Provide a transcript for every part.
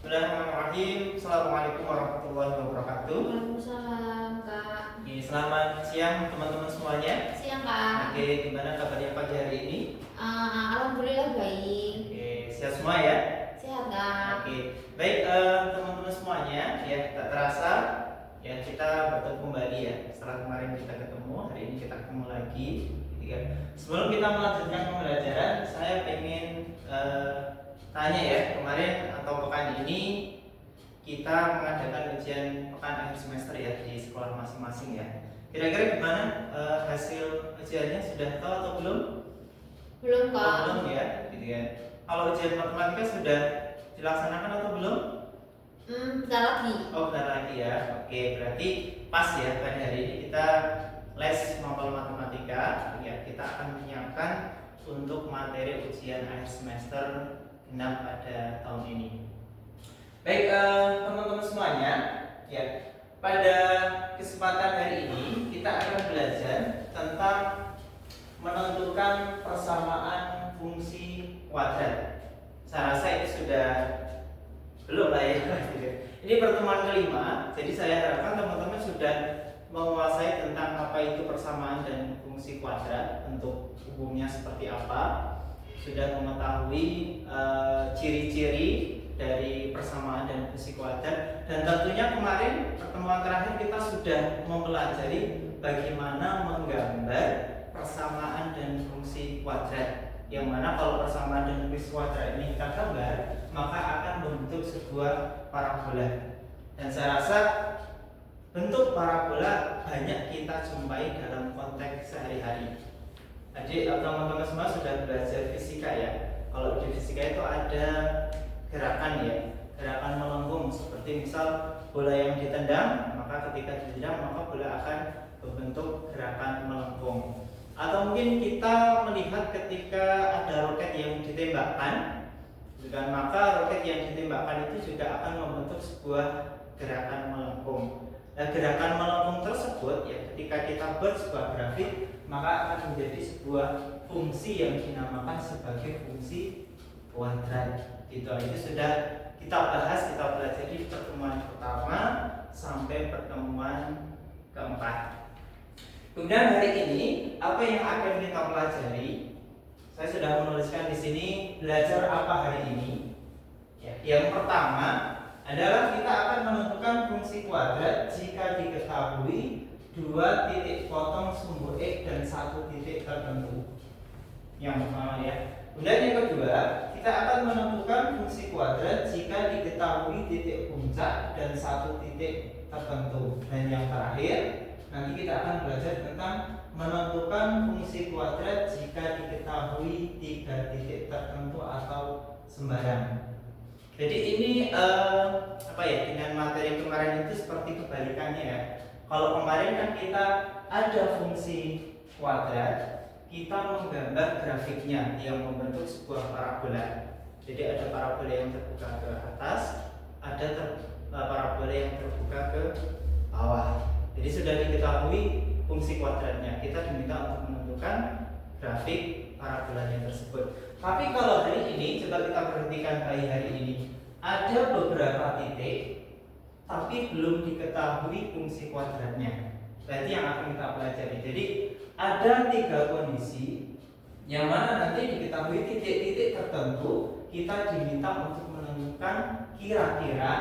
Bismillahirrahmanirrahim. Assalamualaikum warahmatullahi wabarakatuh. Waalaikumsalam, Kak. Oke, selamat siang teman-teman semuanya. Siang, Kak. Oke, gimana kabarnya pagi hari ini? Alhamdulillah baik. Oke, sehat semua ya? Sehat, Kak. Oke, baik teman-teman semuanya. Ya, tak terasa ya kita bertemu kembali ya. Setelah kemarin kita ketemu, hari ini kita ketemu lagi. Gitu kan. Sebelum kita melanjutkan pembelajaran, saya ingin tanya ya, kemarin atau pekan ini kita mengadakan ujian pekan akhir semester ya di sekolah masing-masing ya. Kira-kira gimana hasil ujiannya, sudah tahu atau belum? Belum, Kak. Oh, belum ya, gitu ya. Kalau ujian matematika sudah dilaksanakan atau belum? Bentar lagi. Oh, bentar lagi ya. Oke, berarti pas ya pada hari ini kita les mapel matematika ya. Kita akan menyiapkan untuk materi ujian akhir semester genap pada tahun ini. Baik teman-teman semuanya, ya pada kesempatan hari ini kita akan belajar tentang menentukan persamaan fungsi kuadrat. Saya rasa ini sudah belum lah ya. Ini pertemuan kelima, jadi saya harapkan teman-teman sudah menguasai tentang apa itu persamaan dan fungsi kuadrat, bentuk umumnya seperti apa, sudah mengetahui ciri-ciri dari persamaan dan fungsi kuadrat, dan tentunya kemarin pertemuan terakhir kita sudah mempelajari bagaimana menggambar persamaan dan fungsi kuadrat, yang mana kalau persamaan dan fungsi kuadrat ini kita gambar maka akan membentuk sebuah parabola. Dan saya rasa bentuk parabola banyak kita jumpai dalam konteks sehari-hari. Jadi teman-teman semua sudah belajar fisika ya. Kalau di fisika itu ada gerakan ya, gerakan melengkung, seperti misal bola yang ditendang, maka ketika ditendang maka bola akan membentuk gerakan melengkung. Atau mungkin kita melihat ketika ada roket yang ditembakkan, dan maka roket yang ditembakkan itu juga akan membentuk sebuah gerakan melengkung. Nah, gerakan melengkung tersebut ya, ketika kita buat sebuah grafik maka akan menjadi sebuah fungsi yang dinamakan sebagai fungsi kuadrat. Itu sudah kita bahas, kita pelajari di pertemuan pertama sampai pertemuan keempat. Kemudian hari ini apa yang akan kita pelajari? Saya sudah menuliskan di sini belajar apa hari ini. Ya, yang pertama adalah kita akan menentukan fungsi kuadrat jika diketahui dua titik potong sumbu X dan satu titik tertentu. Yang pertama ya. Kemudian yang kedua, kita akan menentukan fungsi kuadrat jika diketahui titik puncak dan satu titik tertentu. Dan yang terakhir, nanti kita akan belajar tentang menentukan fungsi kuadrat jika diketahui tiga titik tertentu atau sembarang. Jadi ini dengan materi kemarin itu seperti kebalikannya ya. Kalau kemarin kan kita ada fungsi kuadrat, kita menggambar grafiknya yang membentuk sebuah parabola. Jadi ada parabola yang terbuka ke atas, ada parabola yang terbuka ke bawah. Jadi sudah diketahui fungsi kuadratnya, kita diminta untuk menentukan grafik parabolanya tersebut. Tapi kalau hari ini, coba kita perhatikan baik hari ini, ada beberapa titik tapi belum diketahui fungsi kuadratnya. Berarti yang akan kita pelajari. Jadi ada tiga kondisi yang mana nanti diketahui titik-titik tertentu, kita diminta untuk menentukan kira-kira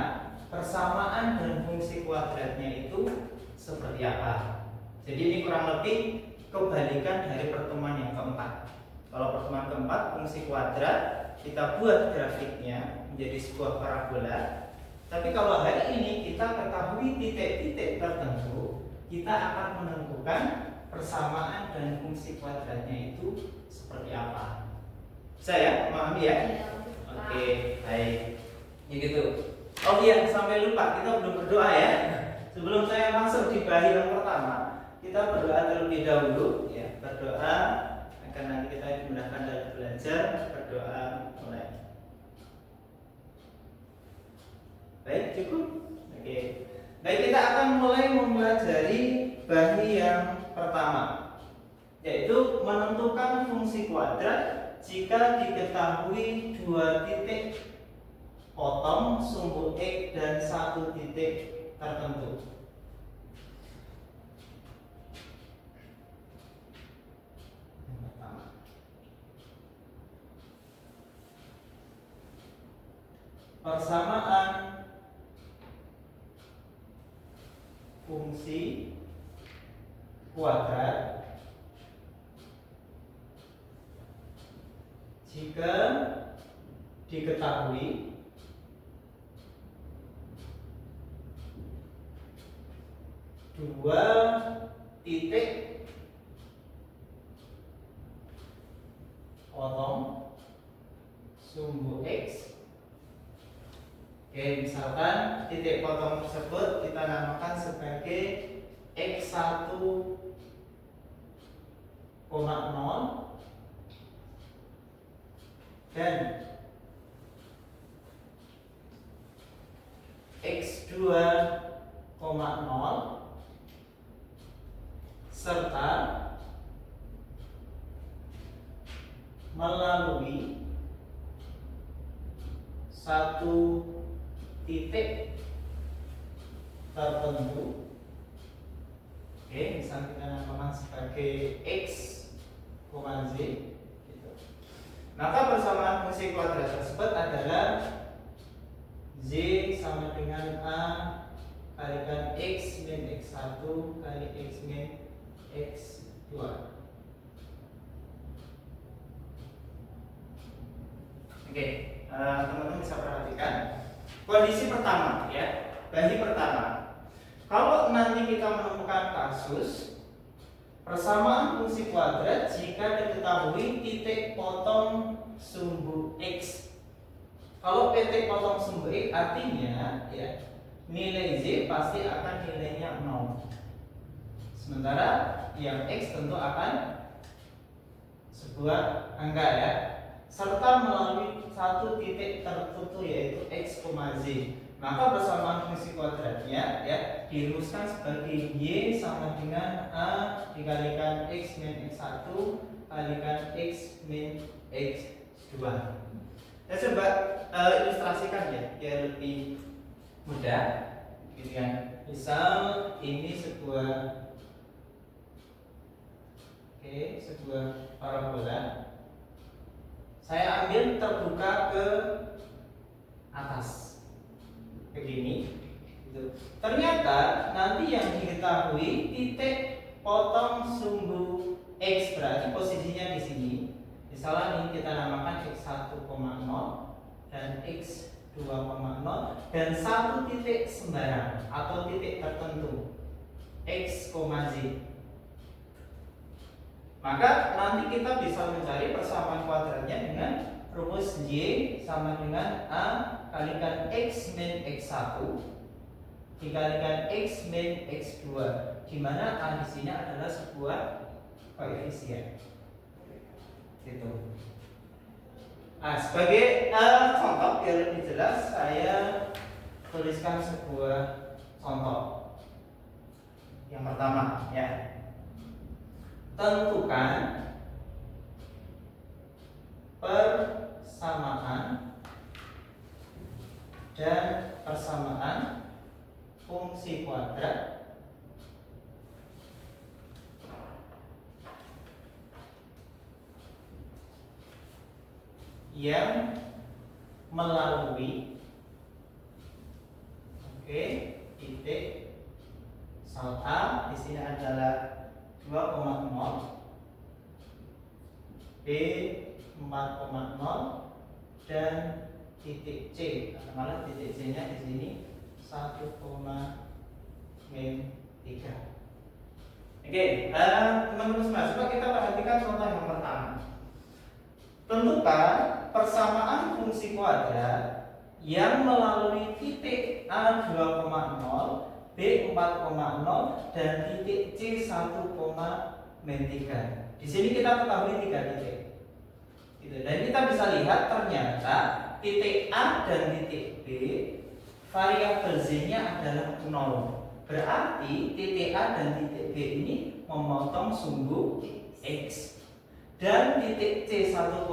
persamaan dan fungsi kuadratnya itu seperti apa. Jadi ini kurang lebih kebalikan dari pertemuan yang keempat. Kalau pertemuan keempat fungsi kuadrat kita buat grafiknya menjadi sebuah parabola. Tapi kalau hari ini kita ketahui titik-titik tertentu, kita akan menentukan persamaan dan fungsi kuadratnya itu seperti apa. Saya memahami ya? Oke, baik. Ya gitu. Oh iya, sampai lupa kita belum berdoa ya. Sebelum saya masuk di bahi yang pertama, kita berdoa terlebih dahulu ya. Berdoa agar nanti kita dimudahkan dalam belajar. Berdoa mulai. Baik, cukup. Oke. Baik, kita akan mulai mempelajari bahi yang pertama, yaitu menentukan fungsi kuadrat jika diketahui dua titik potong sumbu X dan satu titik tertentu. Yang pertama, persamaan fungsi kuadrat jika diketahui dua titik potong sumbu X. Oke, misalkan titik potong tersebut kita namakan sebagai X1,0 dan X2,0 serta melalui satu titik tertentu. Oke, misal kita namakan sebagai X, Z gitu. Maka persamaan fungsi kuadrat tersebut adalah Z sama dengan A kalikan X min X1 kali X min X2. Oke, teman-teman bisa perhatikan kondisi pertama ya. Kondisi pertama, kalau nanti kita menemukan kasus persamaan fungsi kuadrat jika diketahui titik potong sumbu X. Kalau titik potong sumbu X artinya ya nilai Z pasti akan nilainya 0. Sementara yang X tentu akan sebuah angka ya, serta melalui satu titik tertentu yaitu X, Z. Maka persamaan fungsi kuadratnya ya dirumuskan sebagai Y sama dengan A dikalikan X min X1 kalikan X min X2. Saya coba ilustrasikan ya biar lebih mudah gitu kan. Misal ini sebuah parabola. Saya ambil terbuka ke atas begini gitu. Ternyata nanti yang diketahui titik potong sumbu X berarti posisinya di sini. Misalnya ini kita namakan X1,0 dan X2,0 dan satu titik sembarang atau titik tertentu X, Z. Maka nanti kita bisa mencari persamaan kuadratnya dengan rumus Y sama dengan A kalikan X min X1 dikalikan X min X2, di mana A di sini adalah sebuah koefisien. Gitu. Nah, sebagai contoh biar lebih jelas saya tuliskan sebuah contoh. Yang pertama ya. Tentukan persamaan dan persamaan fungsi kuadrat yang melalui titik sal A di sini adalah 2,0, B 4,0 dan titik C. Katakanlah titik C nya di sini 1,3. Oke, teman-teman semua, coba kita perhatikan contoh yang pertama. Tentukan persamaan fungsi kuadrat yang melalui titik A 2,0, B 4,0 dan titik C 1,3. Di sini kita ketahui 3 titik. Gitu. Dan kita bisa lihat ternyata titik A dan titik B variabel Z-nya adalah 0. Berarti titik A dan titik B ini memotong sumbu X. Dan titik C 1,3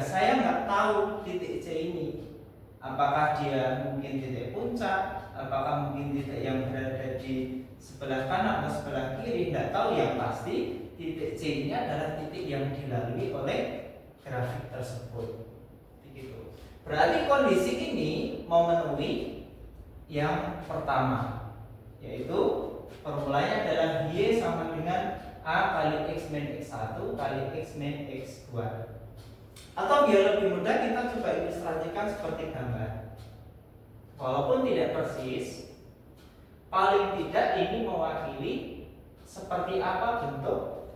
saya nggak tahu titik C ini Apakah dia mungkin titik puncak, apakah mungkin titik yang berada di sebelah kanan atau sebelah kiri, tidak tahu. Yang pasti titik C ini adalah titik yang dilalui oleh grafik tersebut. Begitu. Berarti kondisi ini memenuhi yang pertama, yaitu formulanya adalah Y sama dengan A kali X min X1 kali X min X2. Atau biar lebih mudah kita coba ilustrasikan seperti gambar. Walaupun tidak persis, paling tidak ini mewakili seperti apa bentuk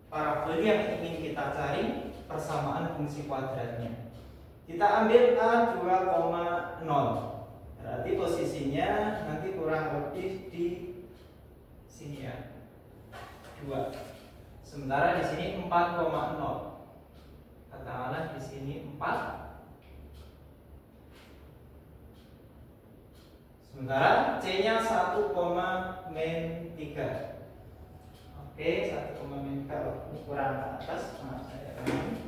parabol yang ingin kita cari persamaan fungsi kuadratnya. Kita ambil A 2,0. Berarti posisinya nanti kurang lebih di sini ya. 2. Sementara di sini 4,0. Katakanlah di sini 4. Sementara C-nya 1,-3. Oke, 1,-3 ukuran ke atas. Nah, saya akan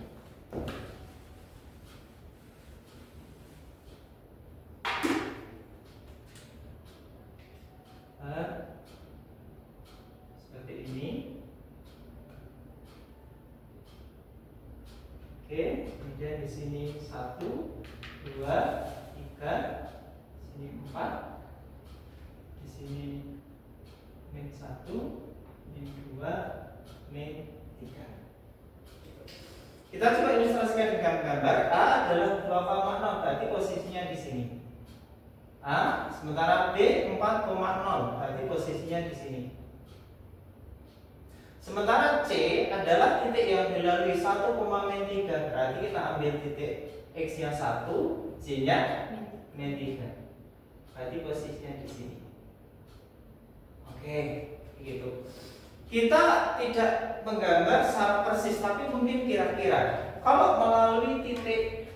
seperti ini. Oke, kemudian di sini 1, 2, 3, sini 4, di sini min 1, min 2, min 3. Kita coba ilustrasikan dengan gambar. A adalah 2,0, berarti posisinya di sini. A, sementara B 4,0, berarti posisinya di sini. Sementara C adalah titik yang dilalui 1,-3, berarti kita ambil titik X-nya 1, C-nya -3. Berarti posisinya di sini. Oke, begitu. Kita tidak menggambar secara persis, tapi mungkin kira-kira kalau melalui titik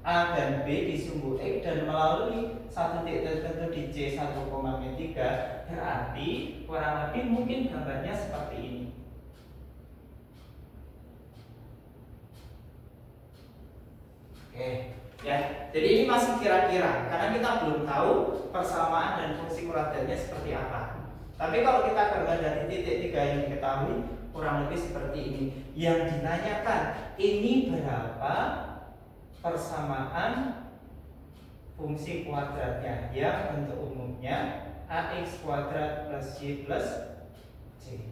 A dan B di sumbu X dan melalui satu titik tertentu di C 1,-3, berarti kurang lebih mungkin gambarnya seperti ini. Oke, ya. Jadi ini masih kira-kira karena kita belum tahu persamaan dan fungsi kuadratnya seperti apa. Tapi kalau kita gambar dari titik 3 yang diketahui kurang lebih seperti ini. Yang ditanyakan ini berapa persamaan fungsi kuadratnya, yang bentuk umumnya ax kuadrat plus y plus c.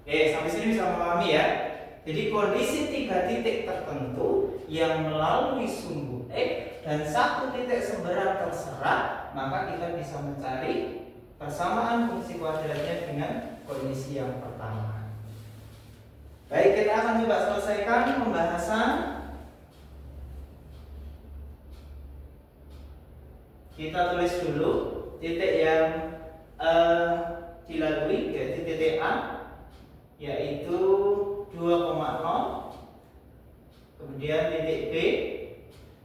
Oke, sampai sini bisa memahami ya. Jadi kondisi 3 titik tertentu yang melalui sumbu X dan satu titik seberang terserah, maka kita bisa mencari persamaan fungsi kuadratnya dengan kondisi yang pertama. Baik, kita akan coba selesaikan pembahasan. Kita tulis dulu titik yang dilalui, yaitu titik A, yaitu 2,0. Kemudian titik B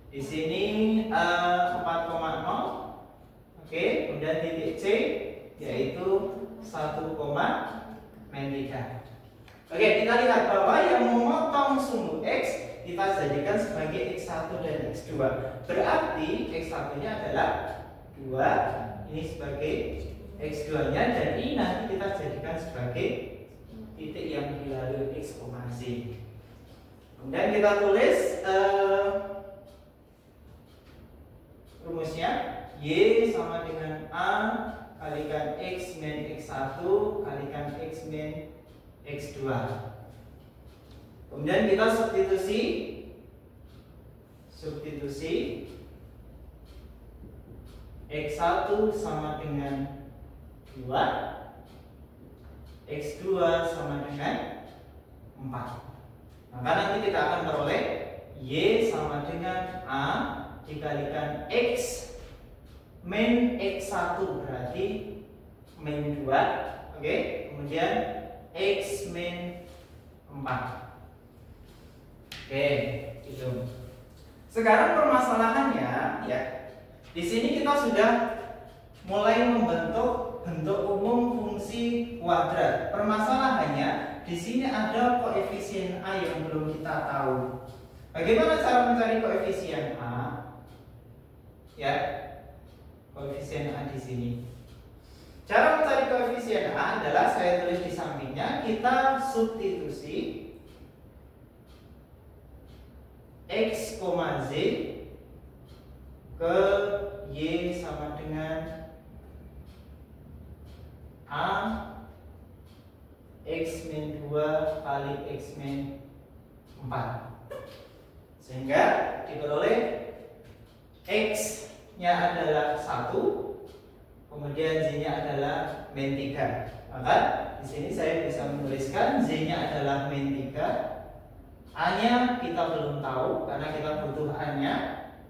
di sini 4,0. Oke, kemudian titik C yaitu 1,3. Oke, kita lihat bahwa yang memotong sumbu X kita jadikan sebagai X1 dan X2. Berarti X1-nya adalah 2, ini sebagai X2-nya, dan ini nanti kita jadikan sebagai titik yang dilalui X, Z. Kemudian kita tulis rumusnya. Y sama dengan A kalikan X min X1 kalikan X min X2. Kemudian kita substitusi X1 sama dengan 2, X2 sama dengan 4. Maka nanti kita akan peroleh Y sama dengan A dikalikan X min X1, berarti min 2. Oke, kemudian X min 4. Oke, gitu. Sekarang permasalahannya ya, di sini kita sudah mulai membentuk bentuk umum fungsi kuadrat. Permasalahannya di sini ada koefisien A yang belum kita tahu. Bagaimana cara mencari koefisien A? Ya, koefisien A di sini. Cara mencari koefisien A adalah saya tulis di sampingnya, kita substitusi X, Z ke Y sama dengan A X min 2 kali X min 4, sehingga diperoleh X nya adalah 1, kemudian Z nya adalah min 3. Maka di sini saya bisa menuliskan Z nya adalah min 3, A nya kita belum tahu karena kita butuh A nya,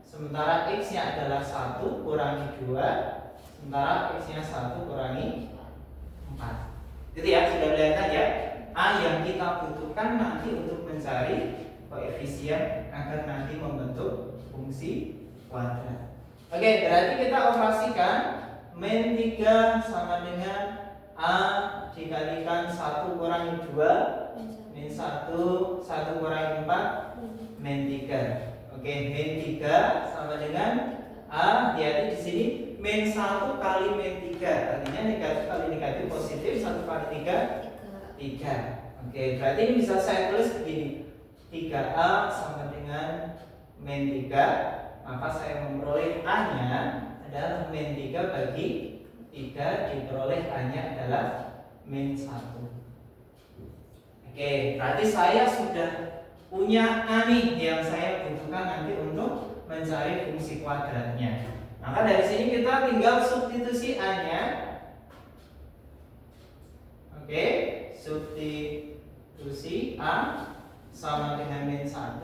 sementara X nya adalah 1 kurangi 2, sementara X nya 1 kurangi 4. Gitu ya, sudah kelihatan ya. A yang kita butuhkan nanti untuk mencari koefisien agar nanti membentuk fungsi kuadrat. Oke, berarti kita operasikan min 3 sama dengan A dikalikan 1 kurangi 2 min 1 kurangi 4 min 3. Oke, min 3 sama dengan A, hati-hati di sini min 1 kali min 3, artinya negatif kali negatif positif, 1 kali 3 3. Oke, berarti ini bisa saya tulis begini, 3A sama dengan min 3, maka saya memperoleh A nya adalah min 3 bagi 3, diperoleh A nya adalah min 1. Oke, berarti saya sudah punya A nih yang saya butuhkan nanti untuk mencari fungsi kuadratnya. Maka dari sini kita tinggal substitusi A-nya. Oke, substitusi A sama dengan min 1,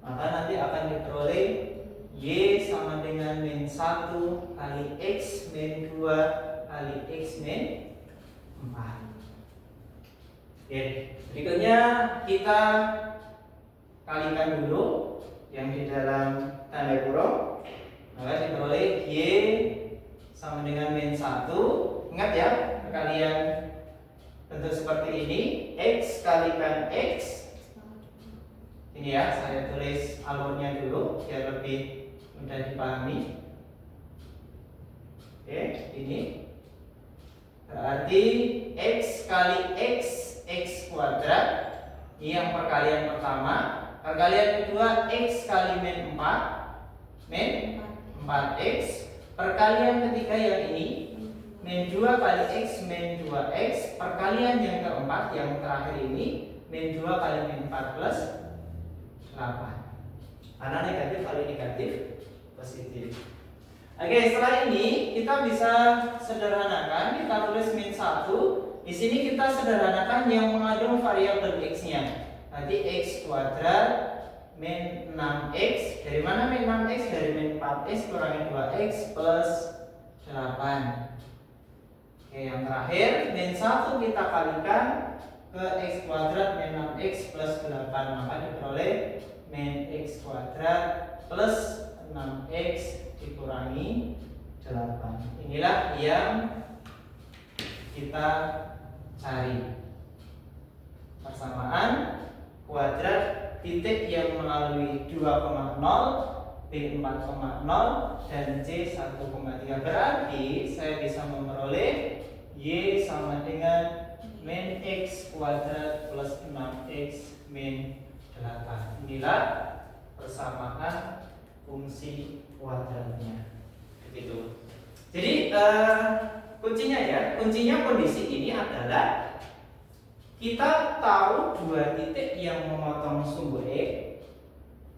maka nanti akan diperoleh Y sama dengan min 1 kali X min 2 kali X min 4. Oke, berikutnya kita kalikan dulu yang di dalam tanda kurung, maka diperoleh Y sama dengan min 1. Ingat ya, perkalian bentuk seperti ini, X kalikan X. Ini ya, saya tulis alurnya dulu biar lebih mudah dipahami. Oke, ini berarti X kali X, X kuadrat. Ini yang perkalian pertama. Perkalian kedua, X kali min 4, min 4X. Perkalian ketiga yang ini, min 2 kali X min 2X. Perkalian yang keempat, yang terakhir ini, min 2 kali min 4 plus 8. Karena negatif kali negatif positif. Oke, setelah ini kita bisa sederhanakan, kita tulis min 1. Di sini kita sederhanakan yang mengandung variabel X-nya. Nanti X kuadrat min 6X. Dari mana min 6X? Dari min 4X kurangi 2X plus 8. Oke, yang terakhir min 1 kita kalikan ke X kuadrat min 6X plus 8, maka diperoleh min X kuadrat plus 6X dikurangi 8. Inilah yang kita cari. Persamaan kuadrat titik yang melalui 2,0, B 4,0 dan C 1,3. Berarti saya bisa memperoleh Y sama dengan min X kuadrat plus 6X min 8. Inilah persamaan fungsi kuadratnya. Begitu. Jadi kuncinya ya, kuncinya kondisi ini adalah kita tahu dua titik yang memotong sumbu X,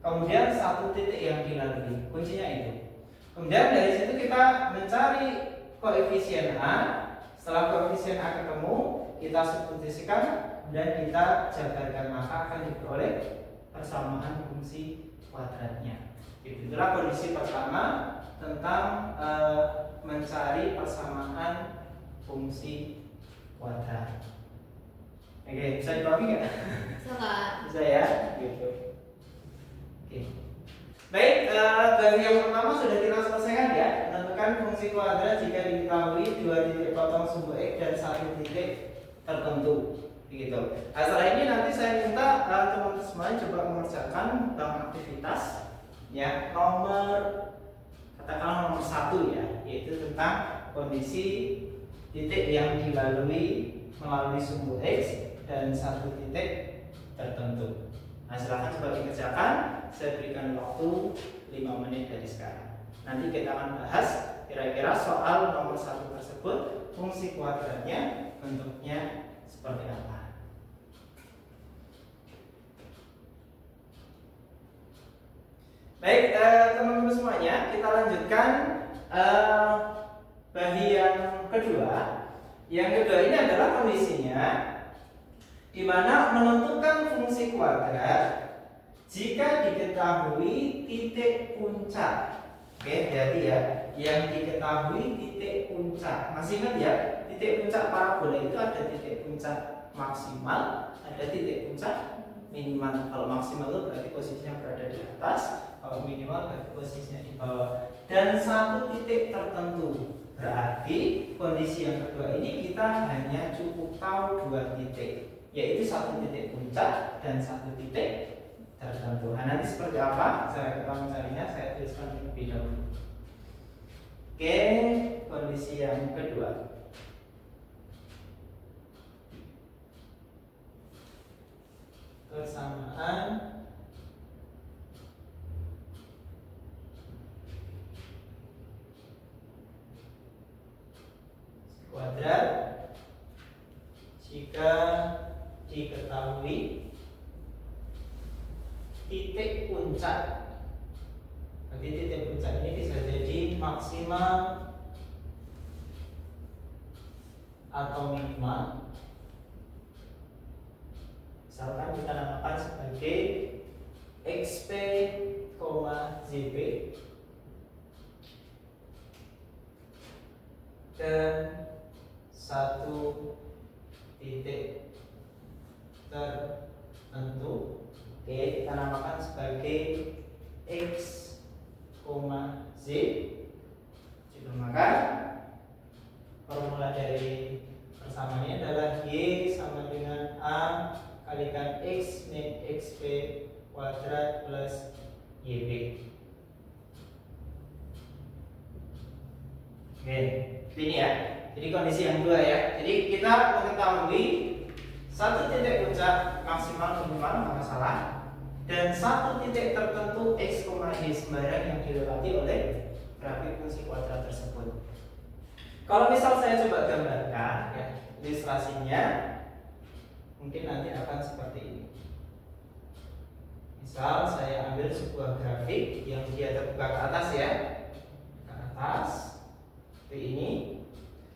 kemudian satu titik yang dilalui. Kuncinya itu. Kemudian dari situ kita mencari koefisien A. Setelah koefisien A ketemu, kita substitusikan dan kita jabarkan, maka akan diperoleh persamaan fungsi kuadratnya. Itulah kondisi pertama tentang mencari persamaan fungsi kuadrat. Oke, bisa dipahami nggak? Bisa ya, gitu. Oke. Baik, dari yang pertama sudah kita selesaikan ya. Menentukan fungsi kuadrat jika diketahui dua titik potong sumbu X dan satu titik tertentu. begitu. Nah, setelah ini nanti saya minta teman-teman semuanya coba mengerjakan aktivitas ya katakanlah nomor 1 ya, yaitu tentang kondisi titik yang dilalui melalui sumbu X dan satu titik tertentu. Nah, silahkan coba dikerjakan. Saya berikan waktu 5 menit dari sekarang. Nanti kita akan bahas kira-kira soal nomor 1 tersebut, fungsi kuadratnya bentuknya seperti apa. Baik, teman-teman semuanya, kita lanjutkan bagian kedua. Yang kedua ini adalah kondisinya di mana menentukan fungsi kuadrat jika diketahui titik puncak. Oke, jadi ya, yang diketahui titik puncak. Masih ingat ya, titik puncak parabola itu ada titik puncak maksimal, ada titik puncak minimal. Kalau maksimal itu berarti posisinya berada di atas, kalau minimal berarti posisinya di bawah. Dan satu titik tertentu. Berarti kondisi yang kedua ini kita hanya cukup tahu 2 titik, yaitu satu titik puncak dan satu titik tertentu. Nah, nanti seperti apa cara kita mencarinya saya tuliskan terlebih dahulu. Oke, kondisi yang kedua. Persamaan kuadrat jika diketahui titik puncak. Berarti titik puncak ini bisa jadi maksimal atau minimal. Misalkan kita namakan sebagai XP, ZP dan satu titik tertentu. Oke, kita namakan sebagai X, Z. Maka formula dari persamaannya adalah Y sama dengan A kalikan X min XP kuadrat plus YB. Oke, ini ya. Jadi kondisi yang kedua ya. Jadi kita mengetahui satu titik puncak maksimal minimal nggak masalah, dan satu titik tertentu X, Y sembarang yang dilewati oleh grafik fungsi kuadrat tersebut. Kalau misal saya coba gambarkan ya, ilustrasinya mungkin nanti akan seperti ini. Misal saya ambil sebuah grafik yang dia terbuka ke atas ya, ke atas seperti ini.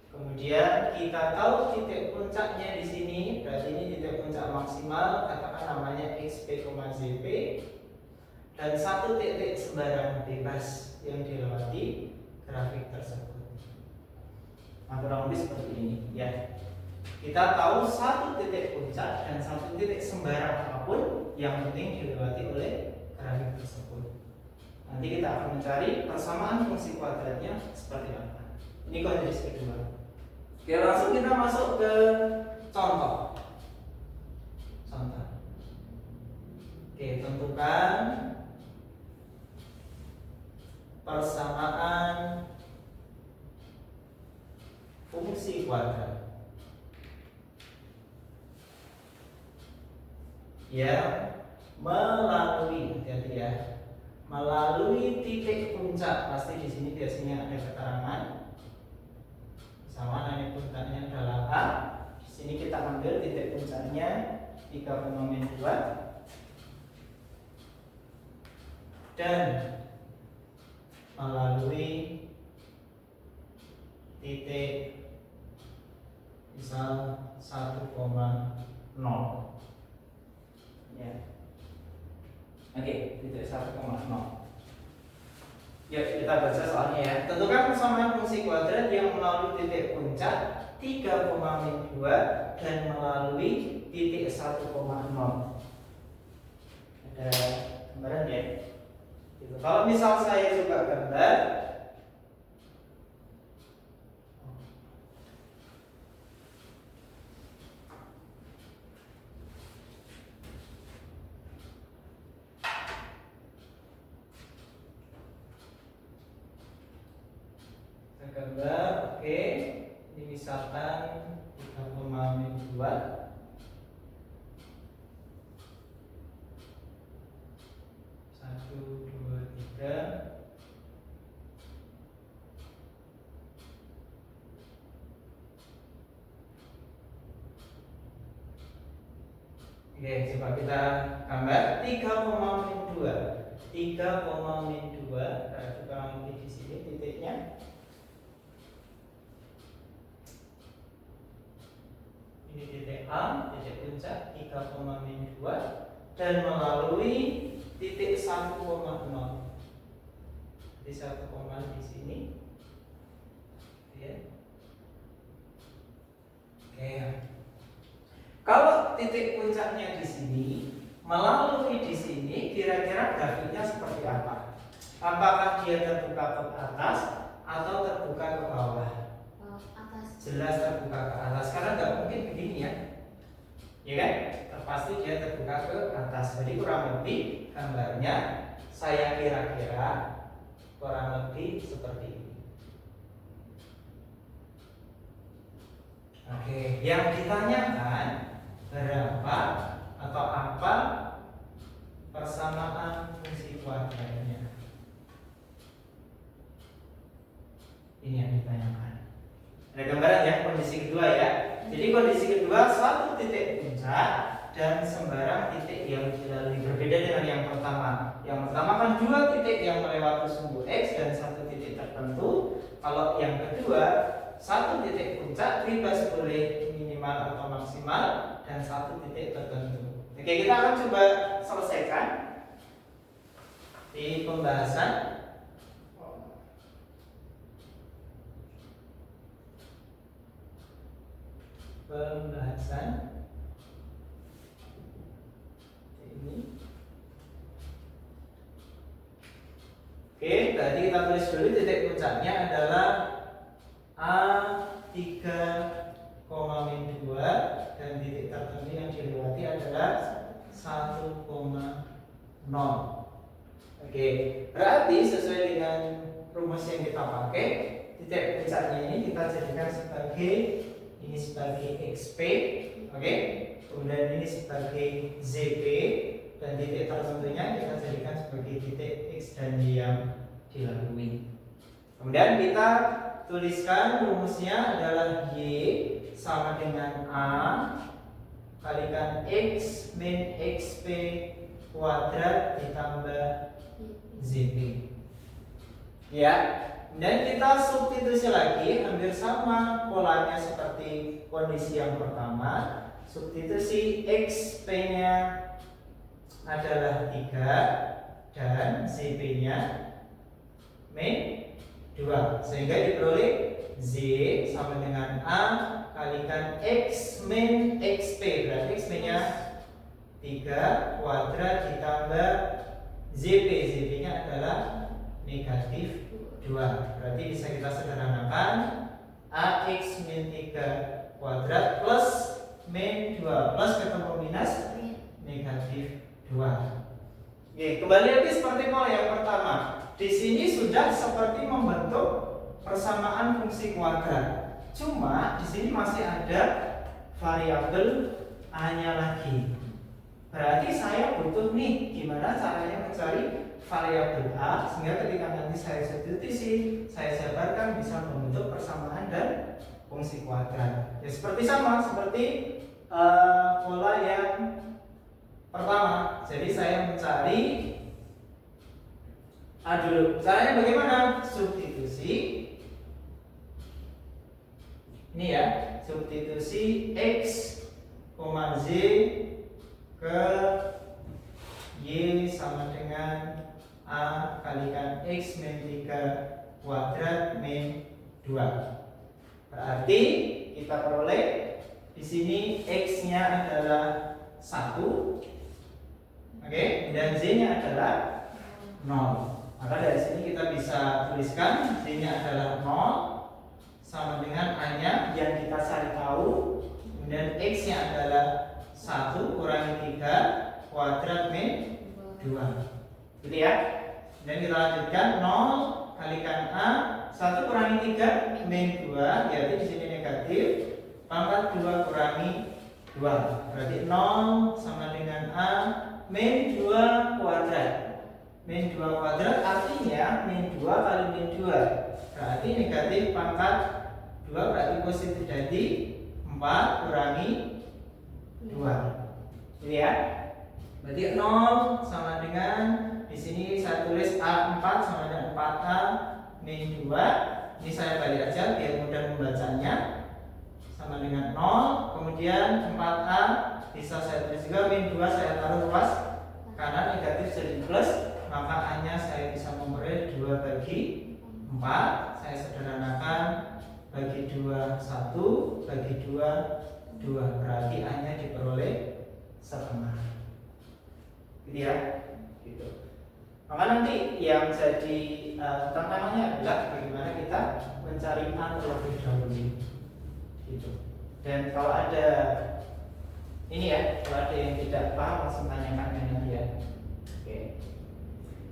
Kemudian kita tahu titik puncaknya di sini, berarti ini titik puncak maksimal, katakan namanya XP, ZP, dan satu titik sembarang bebas yang dilewati grafik tersebut. Nah, kurang lebih seperti ini ya. Kita tahu satu titik puncak dan satu titik sembarang apapun yang penting dilewati oleh grafik tersebut. Nanti kita akan mencari persamaan fungsi kuadratnya seperti apa. Ini kondisi kedua. Oke, langsung kita masuk ke contoh. Oke, tentukan persamaan fungsi kuadrat yang melalui, hati-hati ya, melalui titik puncak. Pasti di sini biasanya ada keterangan sama nilai puncaknya adalah A. Di sini kita ambil titik puncaknya 3,2 dan melalui titik misal 1,0 ya. Oke, titik 1,0. Ya, kita baca soalnya ya. Tentukan persamaan fungsi kuadrat yang melalui titik puncak 3,2 dan melalui titik 1,0. Ada gambaran ya. Gitu. Kalau misal saya coba gambar, Kita gambar, oke. Ini misalkan 3,2. Satu, dua, tiga. Oke, coba kita gambar 3,2. 3,2. Kita ambil di sini titiknya. Ini titik A, titik puncak 3,2 dan melalui titik 1,0. Di 1, di sini. Ya. Oke. Kalau titik puncaknya di sini, melalui di sini, kira-kira grafiknya seperti apa? Apakah dia terbuka ke atas atau terbuka ke bawah? Atas. Jelas terbuka ke atas, karena nggak mungkin begini ya, ya kan? Pasti dia terbuka ke atas. Jadi kurang lebih gambarnya saya kira-kira kurang lebih seperti ini. Oke, yang ditanyakan berapa atau apa persamaan fungsi kuadratnya? Ini yang ditanyakan. Ada gambaran ya, kondisi kedua ya. Jadi kondisi kedua, suatu titik puncak dan sembarang titik yang dilalui. Berbeda dengan yang pertama. Yang pertama kan dua titik yang melewati sumbu X dan satu titik tertentu. Kalau yang kedua, satu titik puncak bebas boleh minimal atau maksimal dan satu titik tertentu. Oke, kita akan coba selesaikan di pembahasan. Ini. Oke, berarti kita tulis dulu titik puncaknya adalah A3,2 dan titik tertentu yang dilewati adalah 1,0. Oke, berarti sesuai dengan rumus yang kita pakai, titik puncaknya ini kita jadikan sebagai ini sebagai XP, oke. Kemudian ini sebagai ZP dan titik tertentunya kita jadikan sebagai titik X dan Y yang dilalui. Kemudian kita tuliskan rumusnya adalah Y sama dengan A kalikan X min XP kuadrat ditambah ZP. Ya. Dan kita substitusi lagi, hampir sama polanya seperti kondisi yang pertama. Substitusi XP-nya adalah 3 dan ZP-nya min 2. Sehingga diperoleh Z sama dengan A kalikan X min XP. Berarti XP-nya 3 kuadrat ditambah ZP. ZP-nya adalah negatif 2. Berarti bisa kita sederhanakan AX min 3 kuadrat plus min 2 plus ketemu minus negatif 2. Oke, kembali lagi seperti pola yang pertama. Di sini sudah seperti membentuk persamaan fungsi kuadrat. Cuma di sini masih ada variabel A-nya lagi. Berarti saya butuh nih gimana caranya mencari variabel A sehingga ketika nanti saya substitusi, saya jabarkan bisa membentuk persamaan dan fungsi kuadrat. Ya seperti sama seperti pola yang pertama. Jadi saya mencari A dulu. Caranya bagaimana? Substitusi. Ini ya, substitusi X, Z ke Y sama dengan A kalikan X min 3 kuadrat min 2. Berarti kita peroleh di sini X-nya adalah 1. Oke, dan Z-nya adalah 0. Maka dari sini kita bisa tuliskan Z-nya adalah 0 sama dengan A-nya yang kita cari tahu. Kemudian X-nya adalah 1 kurangi 3 kuadrat min 2. Gitu ya. Dan kita lanjutkan 0 kalikan A 1 kurangi 3 min 2, berarti di sini negatif. Pangkat 2 kurangi 2, berarti 0 sama dengan A min 2 kuadrat. Min 2 kuadrat artinya min 2 kali min 2, berarti negatif pangkat 2 berarti positif, jadi 4 kurangi 2. Jadi ya. Berarti 0 sama dengan di sini saya tulis A4 sama dengan 4A min 2. Ini saya balik aja biar mudah membacanya. Sama dengan 0, kemudian 4A bisa saya tulis juga min 2 saya taruh luas karena negatif jadi plus, maka A-nya saya bisa memperoleh 2 bagi 4. Saya sederhanakan, bagi 2 1, bagi 2 2, berarti A-nya diperoleh setengah. Gitu ya. Gitu. Maka nanti yang jadi tantangannya adalah bagaimana kita mencari A terlebih dahulu. Gitu. Dan kalau ada ini ya, kalau ada yang tidak paham langsung tanyakan dengan dia. Oke.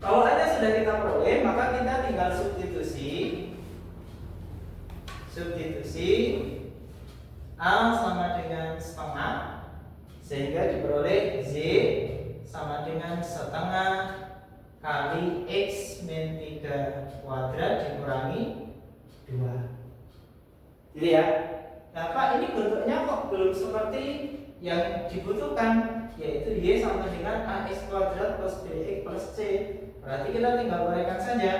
Kalau A-nya sudah kita peroleh, maka kita tinggal substitusi A sama dengan setengah, sehingga diperoleh Z sama dengan setengah kali X min 3 kuadrat dikurangi 2. Jadi ya. Nah Pak, ini bentuknya kok belum seperti yang dibutuhkan, yaitu Y sama dengan AX kuadrat plus BX plus C. Berarti kita tinggal uraikan saja.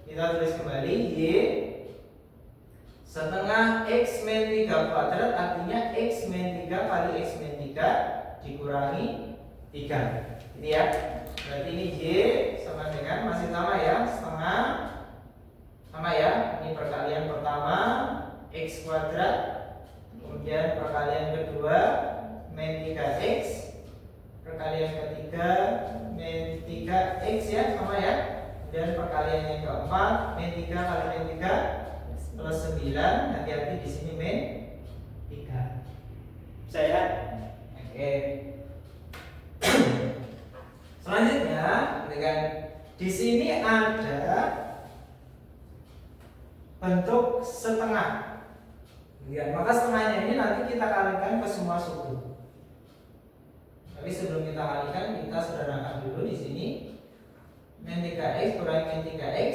Kita tulis kembali Y setengah X min 3 kuadrat, artinya X min 3 kali X min 3 dikurangi 3. Ini ya. Berarti ini Y sama dengan, masih sama ya, setengah, sama ya. Ini perkalian pertama X kuadrat, kemudian perkalian kedua min 3X, perkalian ketiga min 3X ya, sama ya. Kemudian perkalian yang keempat min 3 kali min 3 plus 9, hati-hati di sini min 3. Saya oke. Selanjutnya dengan di sini ada bentuk setengah. Ya, maka setengahnya ini nanti kita kalikan ke semua suku. Tapi sebelum kita kalikan, kita sederhanakan dulu di sini. Min 3X kurangi min 3X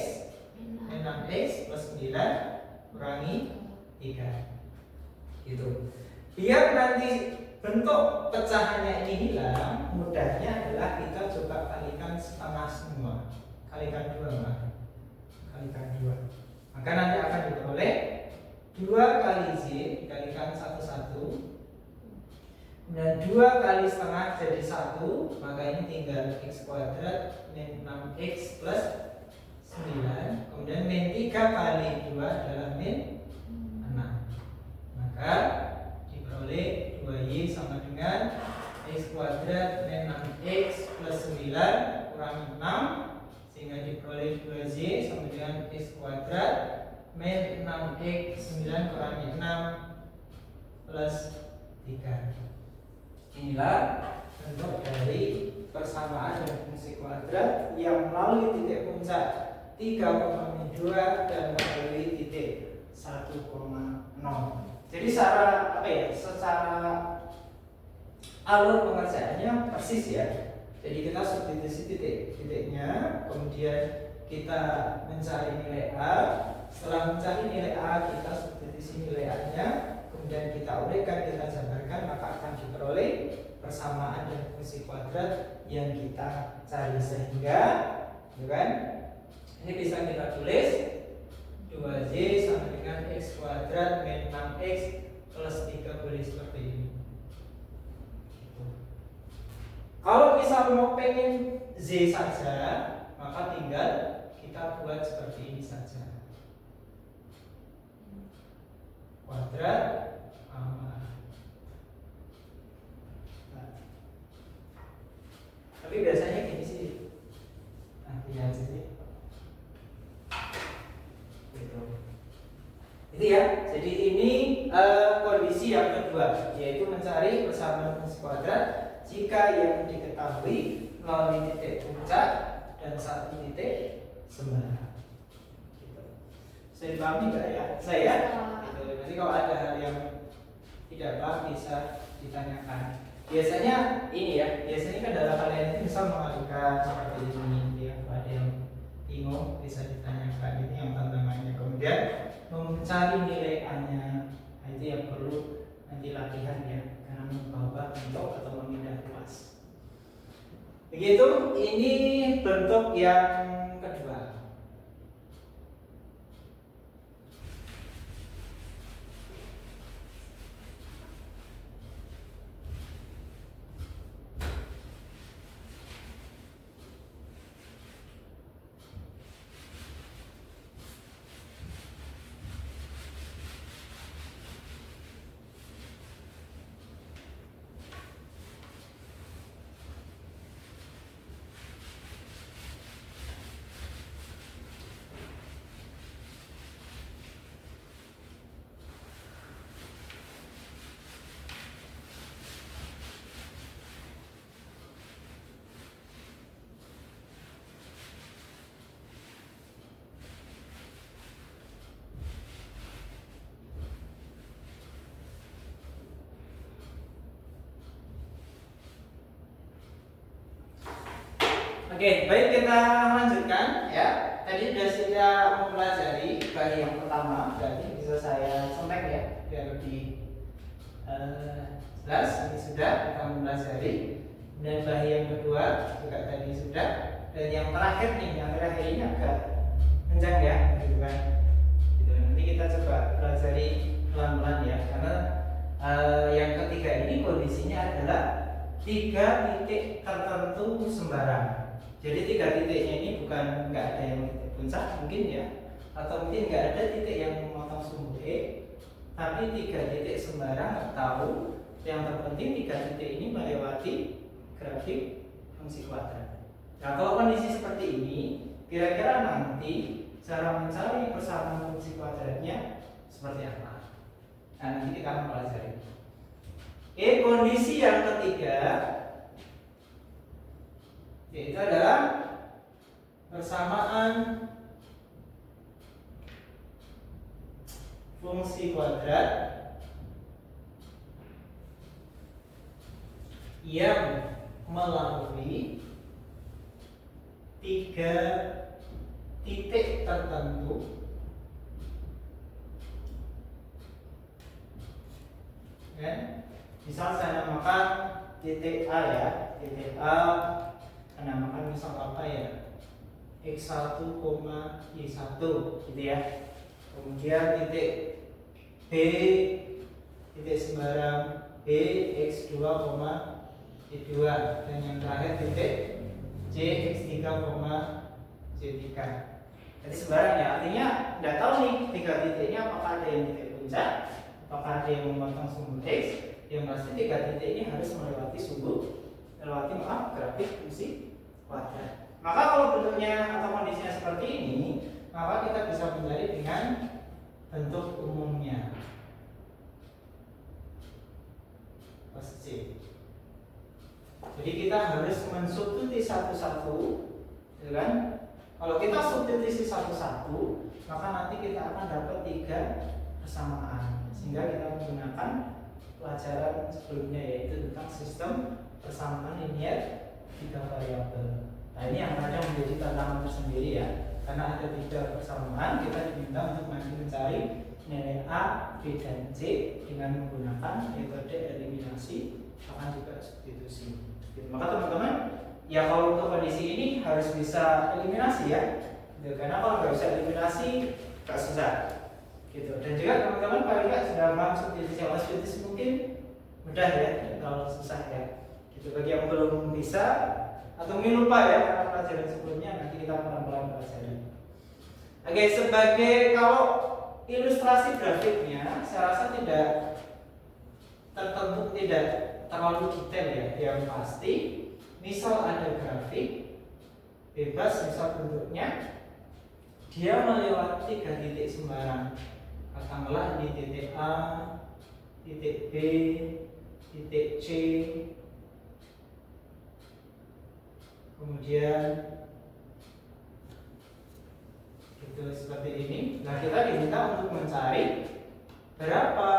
min 6X plus 9 kurangi 3. Gitu. Biar nanti bentuk pecahannya ini hilang, mudahnya adalah kita coba kalikan setengah semua. Kalikan 2, Mbak. Kalikan 2. Maka nanti akan diperoleh 2 kali Z dikalikan 1 dan 2 kali setengah jadi 1, maka ini tinggal X kuadrat min 6X plus 9, kemudian min 3 kali 2 adalah min 6, maka diperoleh 2Y sama dengan X kuadrat min 6X plus 9 kurangi 6, sehingga diperoleh 2Z sama dengan X kuadrat min 6X 9 kurangi 6 plus 3. Inilah bentuk dari persamaan dan fungsi kuadrat yang melalui titik puncak 3,2 dan melalui titik 1,0. Jadi secara apa ya? Secara alur pengerjaannya persis ya. Jadi kita substitusi titik-titiknya, kemudian kita mencari nilai A. Setelah mencari nilai A, kita substitusi nilai A-nya, kemudian kita uraikan, kita jabarkan, maka akan diperoleh persamaan dan fungsi kuadrat yang kita cari. Sehingga, kan? Ini bisa kita tulis 2Z sama dengan X kuadrat min 6X plus 3, boleh seperti ini. Kalau misal mau pengen Z saja, maka tinggal kita buat seperti ini saja. Kuadrat tapi biasanya gini sih. Nah, lihat sini. Gitu. Itu ya. Jadi ini kondisi yang kedua, yaitu mencari persamaan fungsi kuadrat jika yang diketahui melalui titik puncak dan satu titik sebelah. Gitu. Bisa dipahami nggak ya? Saya Bisa. gitu. Nanti kalau ada hal yang tidak paham bisa ditanyakan. Biasanya ini ya, biasanya kendala kalian itu bisa mengalihkan seperti ini ya. Kalau ada yang bingung bisa ditanyakan, ini yang tantangannya. Kemudian mencari nilai A-nya, nah, itu yang perlu nanti latihan ya, karena membawa bentuk atau memindah ruas. Begitu, ini bentuk yang kedua. Oke, baik kita lanjutkan ya. Tadi sudah saya mempelajari bayi yang pertama, berarti bisa saya contek ya biar lebih jelas. Ini sudah kita mempelajari. Dan bayi yang kedua juga tadi sudah. Dan yang terakhir nih, yang terakhir ini agak panjang ya, gitu kan. Gitu. Nanti kita coba pelajari pelan-pelan ya, karena yang ketiga ini kondisinya adalah 3 titik tertentu sembarang. Jadi 3 titiknya ini bukan nggak ada yang titik puncak mungkin ya, atau mungkin nggak ada titik yang memotong sumbu E, tapi 3 titik sembarang atau yang terpenting 3 titik ini melewati grafik fungsi kuadrat. Nah kalau kondisi seperti ini, kira-kira nanti cara mencari persamaan fungsi kuadratnya seperti apa? Nah nanti kita akan pelajari. Oke, kondisi yang ketiga yaitu adalah persamaan fungsi kuadrat yang melalui 3 titik tertentu kan? Misal saya namakan titik A ya, titik A namakan misal apa ya, X1, Y1 gitu ya. Kemudian titik B, titik sembarang B, X2, Y2, dan yang terakhir titik C, X3, Y3. Jadi sembarang ya, artinya tidak tahu nih 3 titiknya apakah ada yang titik puncak, apakah ada yang memotong sumbu X. Yang pasti 3 titik ini harus melewati grafik fungsi kuadrat. Maka kalau bentuknya atau kondisinya seperti ini, maka kita bisa mencari dengan bentuk umumnya. Pasti. Jadi kita harus mensubstitusi satu-satu, ya kan? Kalau kita substitusi satu-satu, maka nanti kita akan dapat 3 persamaan. Sehingga kita menggunakan pelajaran sebelumnya yaitu tentang sistem persamaan linear 3 variabel. Nah ini yang kadang menjadi tantangan tersendiri ya, karena ada 3 persamaan, kita diminta untuk nanti mencari nilai A, B, dan C dengan menggunakan metode eliminasi bahkan juga substitusi. Gitu. Maka teman-teman, ya kalau untuk kondisi ini harus bisa eliminasi ya, gitu. Karena kalau nggak bisa eliminasi nggak susah. Gitu. Dan juga teman-teman paling nggak sudah paham substitusi, kalau substitusi mungkin mudah ya, kalau susah ya. Gitu. Bagi yang belum bisa atau mungkin lupa ya karena pelajaran sebelumnya, nanti kita pelan-pelan pelajari. Oke, sebagai kalau ilustrasi grafiknya, saya rasa tidak tertentu, tidak terlalu detail ya. Yang pasti, misal ada grafik bebas, misal bentuknya dia melewati 3 titik sembarang. Katakanlah di titik A, titik B, titik C, kemudian gitu Itu seperti ini. Nah, kita diminta untuk mencari berapa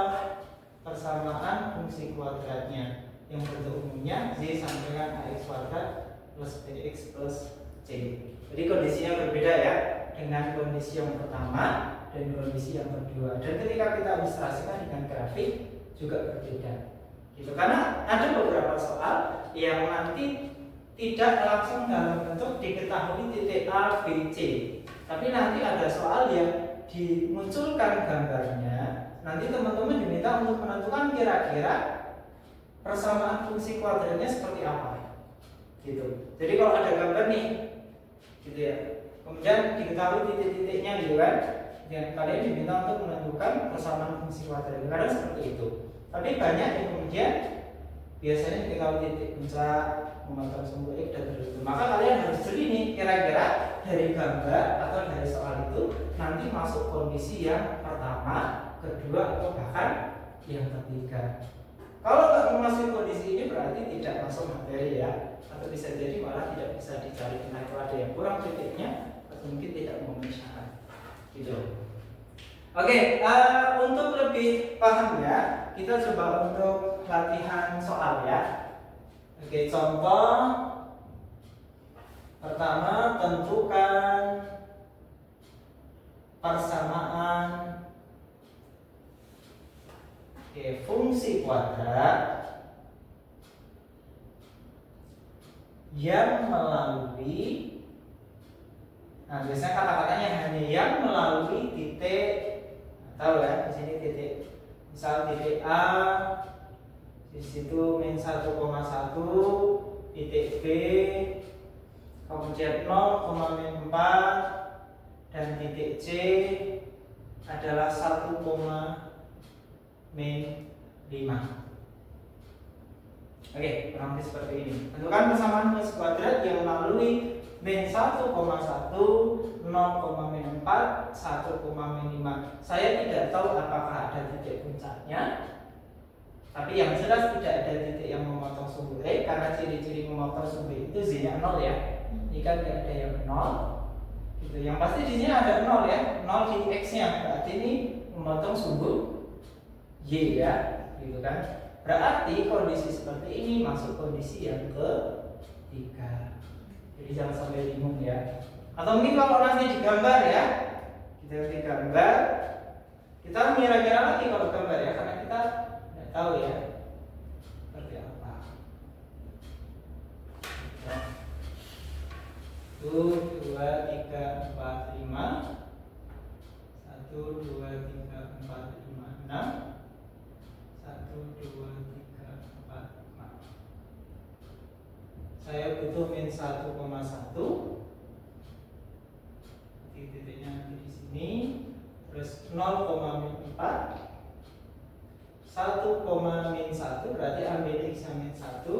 persamaan fungsi kuadratnya yang bentuk umumnya y sama dengan ax kuadrat plus bx plus c. Jadi kondisinya berbeda ya dengan kondisi yang pertama dan kondisi yang kedua. Dan ketika kita ilustrasikan dengan grafik juga berbeda. Gitu. Karena ada beberapa soal yang nanti tidak langsung dalam bentuk diketahui titik A, B, C. Tapi nanti ada soal yang dimunculkan gambarnya. Nanti teman-teman diminta untuk menentukan kira-kira persamaan fungsi kuadratnya seperti apa. Gitu. Jadi kalau ada gambar nih, gitu ya. Kemudian diketahui titik-titiknya gitu kan. Dan kalian diminta untuk menentukan persamaan fungsi kuadrat. Kadang seperti itu. Tapi banyak yang kemudian biasanya diketahui titik puncak, memotong sumbu x dan seterusnya. Maka kalian harus jeli nih kira-kira dari gambar atau dari soal itu nanti masuk kondisi yang pertama, kedua atau bahkan yang ketiga. Kalau nggak memasuki kondisi ini berarti tidak masuk materi ya, atau bisa jadi malah tidak bisa dicari. Nah, kalau ada yang kurang titiknya atau mungkin tidak memenuhi syarat, gitu. Oke, untuk lebih paham ya, kita coba untuk latihan soal ya. Oke, contoh pertama, tentukan persamaan fungsi kuadrat yang melalui, nah biasanya kata-katanya hanya yang melalui titik, tahu ya, di sini titik, misal titik A, di situ min 1,1, titik B, kemudian 0,4 dan titik C adalah 1,5. Oke, kurang lebih seperti ini. Tentukan persamaan fungsi kuadrat yang melalui min 1,1, 0,4, 1,5. Saya tidak tahu apakah ada titik puncaknya, tapi yang jelas tidak ada titik yang memotong sumbu x, karena ciri-ciri memotong sumbu itu z-nya 0 ya. Ini kan tidak ada yang 0. Gitu. Yang pasti di sini ada 0 ya, 0 di x-nya. Berarti ini memotong sumbu y ya, gitu kan. Berarti kondisi seperti ini masuk kondisi yang ketiga. Jadi jangan sampai bingung ya. Atau mungkin kalau nanti digambar ya, kita digambar, kita mengira-kira lagi kalau gambar ya, karena kita tidak tahu ya seperti apa. 1, 2, 3, 4, 5. 1, 2, 3, 4, 5, 6. 1, 2, 3, 4, 5. Saya butuh min 1,1. Titiknya di sini. Terus 0,4. 1,-1 berarti ambil x-nya min 1.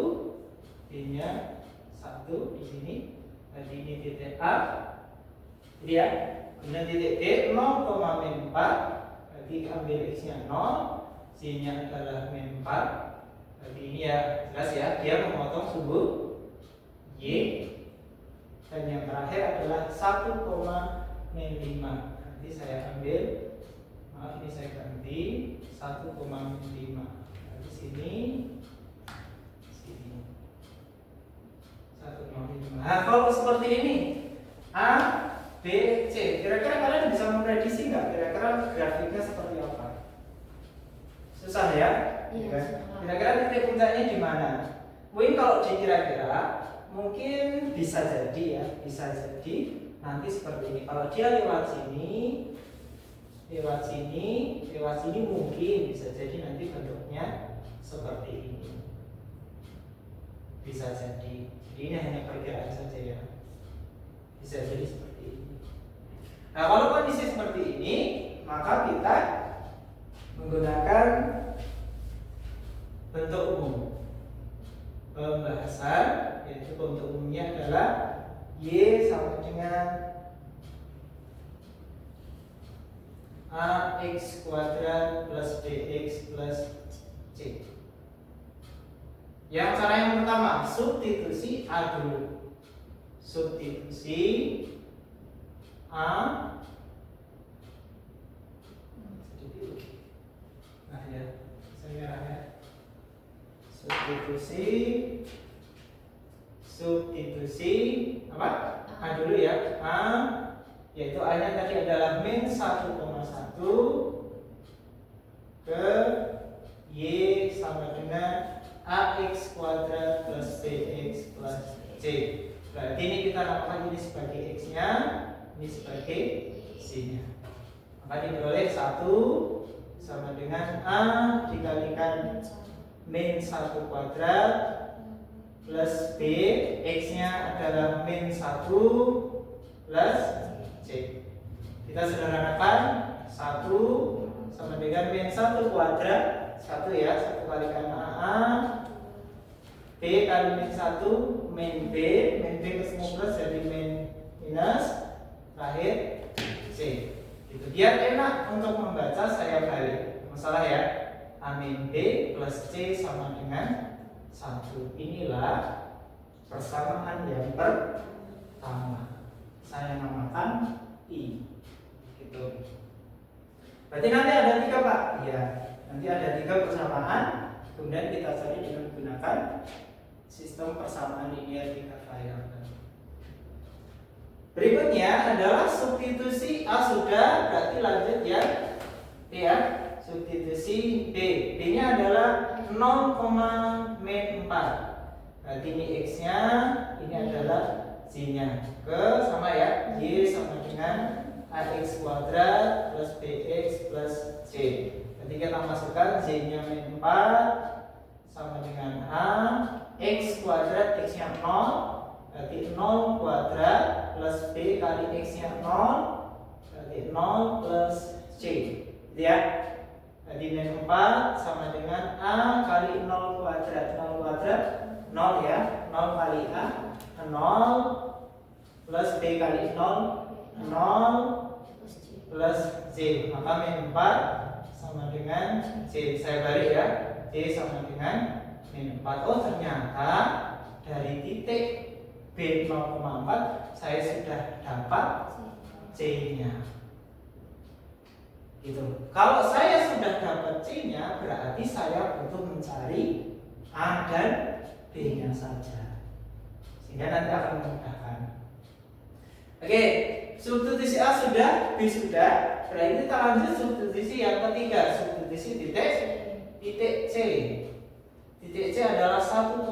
B-nya 1 di sini. Jadi ini titik A. Jadi ya. Kemudian titik D 0,4. Berarti ambil x-nya 0. C-nya adalah min 4. Berarti ini ya jelas ya, dia memotong sumbu Y. Dan yang terakhir adalah 1,5. Nanti saya ambil, maaf ini saya ganti 1,5. Berarti sini 1,5. Nah, kalau seperti ini A, B, C, kira-kira kalian bisa memprediksi nggak kira-kira grafiknya seperti apa? Susah ya? Iya. Kira-kira titik puncaknya di mana? Mungkin kalau dikira-kira, mungkin bisa jadi ya, bisa jadi nanti seperti ini. Kalau dia lewat sini, lewat sini, lewat sini, mungkin bisa jadi nanti bentuknya seperti ini. Bisa jadi. Jadi ini hanya perkiraan saja ya. Bisa jadi seperti ini. Nah, kalau kondisi seperti ini, maka kita menggunakan bentuk umum. Pembahasan yaitu bentuk umumnya adalah y sama dengan ax kuadrat plus bx plus c. Yang cara yang pertama, substitusi A dulu. Substitusi A Nah ya, saya merahnya. Substitusi apa? A dulu ya. A yaitu A-nya tadi adalah min 1,1 ke Y sama dengan AX kuadrat plus BX plus C. Berarti ini kita namakan ini sebagai X-nya, ini sebagai C-nya. Maka diperoleh 1 sama dengan A dikalikan min 1 kuadrat plus B, X-nya adalah min 1 plus C. Kita sederhanakan 1 sama dengan min 1 kuadrat, 1 ya, 1 kalikan A, B kali min 1, min B ketemu plus jadi min minus, terakhir C. Gitu. Biar enak untuk membaca saya balik. Masalah ya. A min B plus C sama dengan 1. Inilah persamaan yang pertama. Saya namakan I. Gitu. Berarti nanti ada 3 Pak? Iya. Nanti ada 3 persamaan. Kemudian kita cari dengan menggunakan sistem persamaan linear 3 variabel. Berikutnya adalah substitusi A sudah, berarti lanjut ya. B ya. Substitusi B. B-nya adalah 0,4. Berarti ini X-nya, ini adalah Z-nya. Ke sama ya. Y sama dengan AX kuadrat plus BX plus C. Nanti kita masukkan Z-nya min 4 sama dengan A. X kuadrat, X-nya 0. Berarti 0 kuadrat plus B kali X-nya 0. Berarti 0 plus C. Gitu ya. Jadi min 4 sama dengan A kali 0 kuadrat. 0 kuadrat 0 ya. 0 kali A 0 plus B kali 0 0 plus C. Maka min 4 sama dengan C. Saya balik ya. C sama dengan min 4. Oh ternyata dari titik B 0,4 saya sudah dapat C-nya. Gitu. Kalau saya sudah dapat C-nya, berarti saya butuh mencari A dan B-nya saja. Sehingga nanti akan memudahkan. Oke, substitusi A sudah, B sudah. Berarti kita lanjut substitusi yang ketiga, substitusi titik C. Titik C adalah 1,5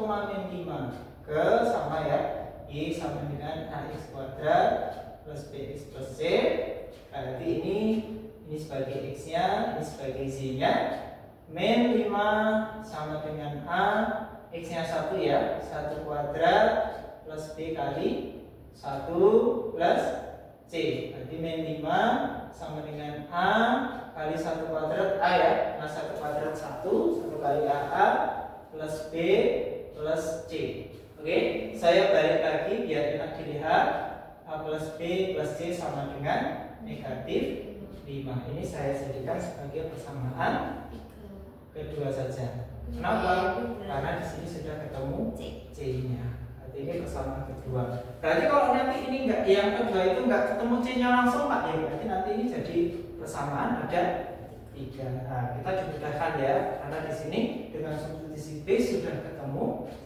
ke sama ya. Y sama dengan AX kuadrat plus BX plus C. Berarti ini sebagai X-nya, ini sebagai Z-nya. Min 5 sama dengan A, X-nya 1 ya, 1 kuadrat plus B kali 1 plus C. Berarti min 5 sama dengan A kali 1 kuadrat A ya. Nah 1 kuadrat 1 kali AA plus B plus C. Oke, saya balik lagi biar enak dilihat. A plus B plus C sama dengan negatif 5. Ini saya jadikan sebagai persamaan kedua saja. Kenapa? Karena di sini sudah ketemu C-nya. Berarti ini persamaan kedua. Berarti kalau nanti ini enggak, yang kedua itu enggak ketemu C-nya langsung Pak ya, berarti nanti ini jadi persamaan ada 3. Nah, kita dimudahkan ya, karena di sini dengan substitusi B sudah ketemu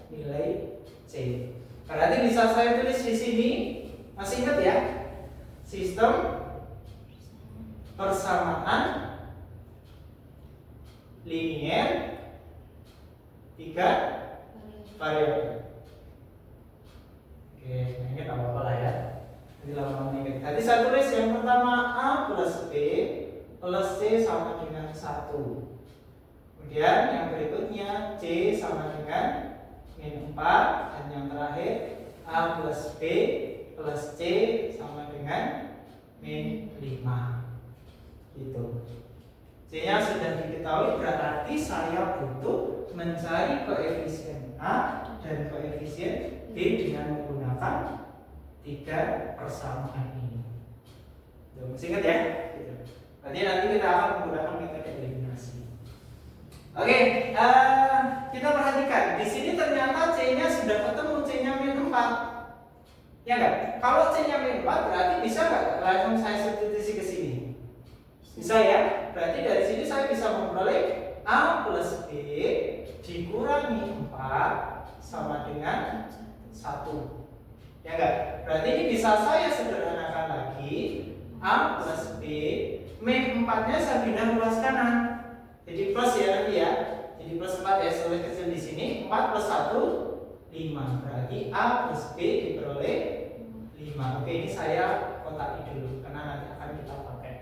nilai C. Berarti bisa saya tulis di sini, masih ingat ya? Sistem persamaan linear 3 variabel. Oke, ini tak apa-apa lah ya. Jadi lama mengingat. Jadi saya tulis yang pertama A plus B plus C sama dengan 1. Kemudian yang berikutnya C sama dengan min 4. Dan yang terakhir A plus B plus C sama dengan min 5. Gitu. C-nya sudah diketahui, berarti saya butuh mencari koefisien A dan koefisien B dengan menggunakan 3 persamaan ini. Masih ingat ya? Gitu. Berarti nanti kita akan menggunakan metode eliminasi. Oke, kita perhatikan di sini ternyata C-nya sudah ketemu, C-nya min 4. Ya enggak? Kalau C-nya min 4 berarti bisa enggak langsung saya substitusi ke sini? Bisa ya? Berarti dari sini saya bisa memperoleh A plus B dikurangi 4 sama dengan 1. Ya enggak? Berarti ini bisa saya sederhanakan lagi. A plus B, min 4-nya saya pindah ruas kanan. Jadi plus ya nanti ya. Jadi plus 4 ya, soalnya kecil di sini. 4 plus 1, 5. Berarti A plus B diperoleh 5. Oke, ini saya kotak dulu karena nanti akan kita pakai.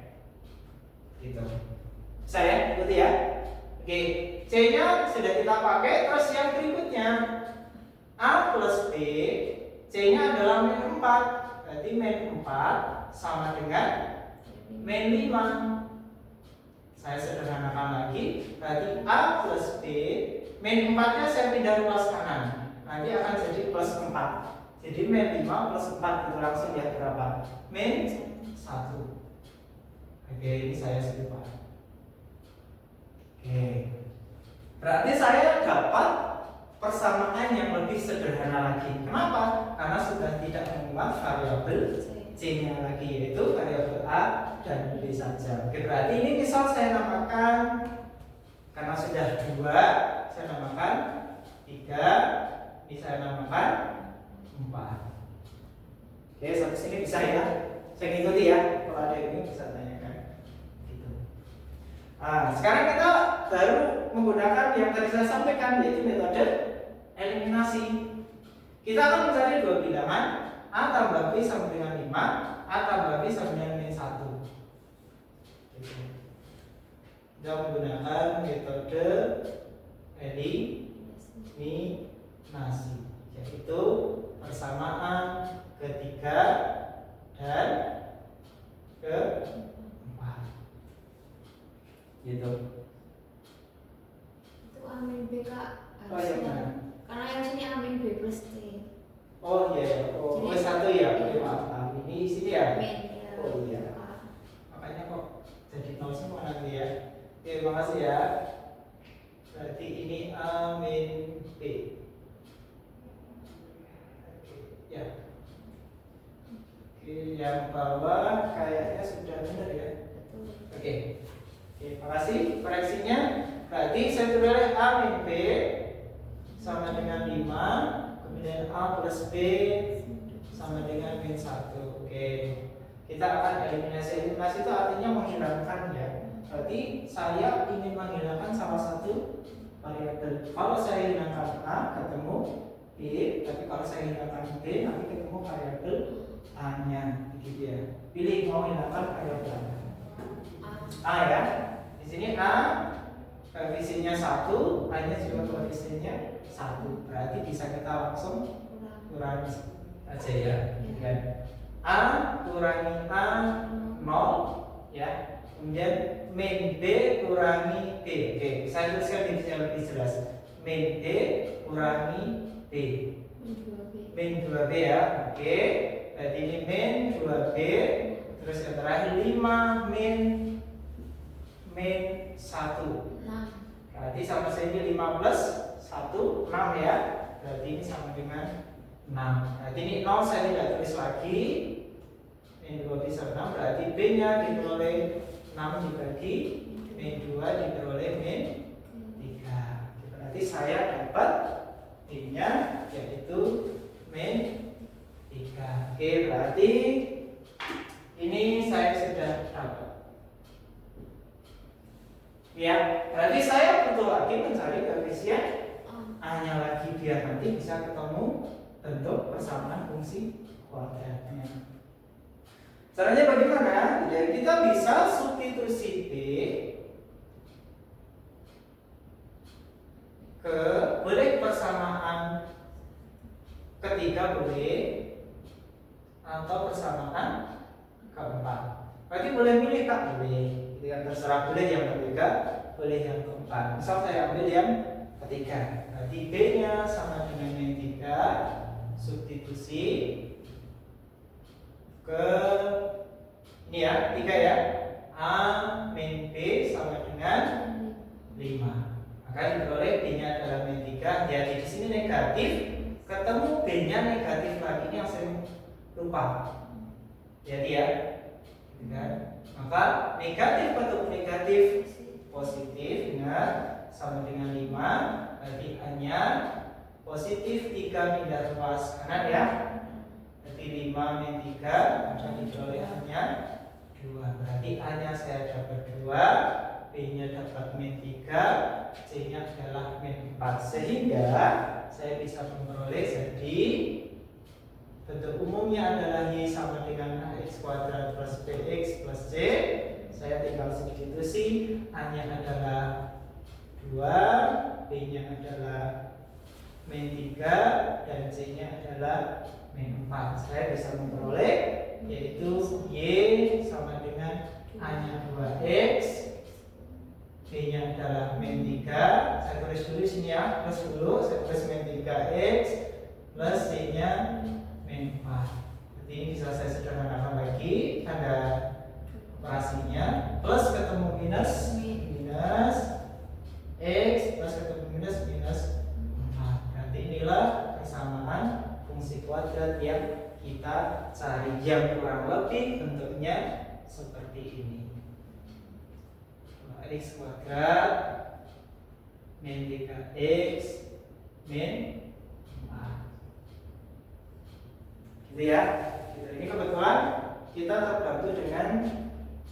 Gitu. Saya ikuti ya. Oke, C-nya sudah kita pakai. Terus yang berikutnya A plus B, C-nya adalah min 4. Berarti min 4 sama dengan min 5. Saya sederhanakan lagi. Berarti A plus B, min 4-nya saya pindah ruas kanan. Nanti akan jadi plus 4. Jadi min 5 plus 4 itu langsung ya berapa? Min 1. Oke, ini saya simpan. Oke. Berarti saya dapat persamaan yang lebih sederhana lagi. Kenapa? Karena sudah tidak mengulang variabel C-nya lagi, yaitu variabel A dan B saja. Oke, berarti ini misal saya namakan, karena sudah 2, saya namakan 3, ini saya namakan 4. Oke, sampai sini bisa ya? Saya ikuti ya. Kalau ada yang bisa tanyakan. Gitu. Nah, sekarang kita baru menggunakan yang tadi saya sampaikan, yaitu metode eliminasi. Kita akan mencari dua bilangan, A tambah B sama dengan 5, A tambah B sama dengan min 1. Gitu. Kita menggunakan metode eliminasi, yaitu persamaan ketiga dan keempat. Gitu. Itu A min B Kak. Oh iya benar. Karena yang sini A min B plus C. Oh iya, oh plus 1 ya. Oke, maaf. Ini sini ya. Min ya. Oh iya. Makanya kok jadi 0 semua nanti ya. Oke, makasih ya. Berarti ini A min B. Oke, ya. Oke, yang bawah kayaknya sudah benar ya. Oke. Oke, makasih. Koreksinya berarti saya peroleh A min B sama dengan 5, kemudian A plus B sama dengan min 1. Oke. Kita akan eliminasi. Eliminasi itu artinya menghilangkan ya. Berarti saya ingin menghilangkan salah satu variabel. Kalau saya hilangkan A ketemu B, tapi kalau saya hilangkan B nanti ketemu variabel A-nya, gitu ya. Pilih mau hilangkan variabel A ya. Di sini A koefisiennya 1, A-nya juga koefisiennya 1. Berarti bisa kita langsung kurangi aja ya. Kan? A kurangi A 0 ya. Kemudian min B kurangi B. Oke, saya tuliskan ini yang lebih jelas. Min B kurangi B. Min 2B ya. Oke. Berarti ini min 2B. Terus yang terakhir 5 min 1. Berarti sama saja 5 plus 1, 6 ya. Berarti ini sama dengan 6. Berarti ini 0 saya tidak tulis lagi. Min 2 bisa 6. Berarti B-nya diperoleh 6 dibagi min 2 diperoleh min 3. Berarti saya dapat B-nya yaitu min 3. Oke, berarti ini saya sudah dapat. Ya, berarti saya butuh lagi mencari koefisien A-nya lagi biar nanti bisa ketemu bentuk persamaan fungsi kuadratnya. Caranya bagaimana? Ya, kita bisa substitusi B ke boleh persamaan ketiga boleh atau persamaan keempat. Berarti boleh milih tak boleh. Yang terserah, boleh yang ketiga, boleh yang keempat. Misal saya ambil yang ketiga. Berarti B-nya sama dengan yang 3, substitusi ke ini ya, 3 ya. A min B sama dengan 5. Maka diperoleh B-nya adalah min 3. Jadi di sini negatif, ketemu B-nya negatif lagi, ini yang saya lupa. Jadi ya, gitu kan? Maka negatif bentuk negatif positif, ingat, sama dengan 5. Berarti A-nya positif 3 pindah ruas kanan ya. Berarti 5 min 3 akan diperoleh A-nya 2. Berarti A-nya saya dapat 2, B-nya dapat min 3, C-nya adalah min 4. Sehingga saya bisa memperoleh jadi bentuk umumnya adalah Y sama dengan AX kuadrat plus BX plus C. Saya tinggal substitusi, A-nya adalah 2, B-nya adalah min 3, dan C-nya adalah min 4. Saya bisa memperoleh yaitu Y sama dengan A-nya 2X, B-nya adalah min 3. Saya tulis dulu sini ya, plus dulu, saya tulis min 3X plus C-nya min 4. Jadi ini bisa saya sederhanakan lagi, tanda operasinya, plus ketemu minus, minus X plus ketemu minus, minus 4. Berarti inilah persamaan fungsi kuadrat yang kita cari, yang kurang lebih bentuknya seperti ini. X kuadrat min 3X min 4. Gitu ya. Ini kebetulan kita terbantu dengan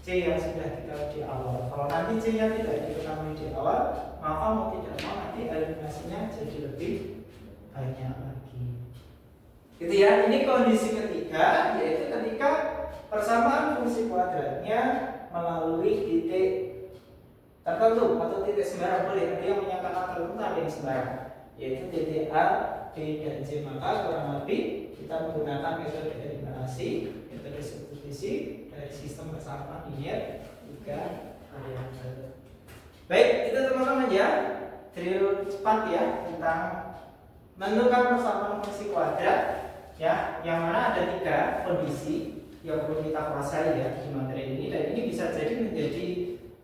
C yang sudah kita di awal. Kalau nanti C-nya tidak diketahui di awal, maka mau tidak mau nanti eliminasinya jadi lebih banyak lagi. Gitu ya. Ini kondisi ketiga, yaitu ketika persamaan fungsi kuadratnya melalui titik tertentu atau titik sembarang boleh. Nanti yang menyatakan tertentu ada yang sembarang, yaitu titik A, B, dan C. Maka kurang lebih kita menggunakan metode eliminasi, metode substitusi dari sistem persamaan linear 3 variabel. Baik, itu teman-teman ya, drill cepat ya tentang menentukan persamaan fungsi kuadrat ya, yang mana ada 3 kondisi yang perlu kita kuasai ya di materi ini, dan ini bisa jadi menjadi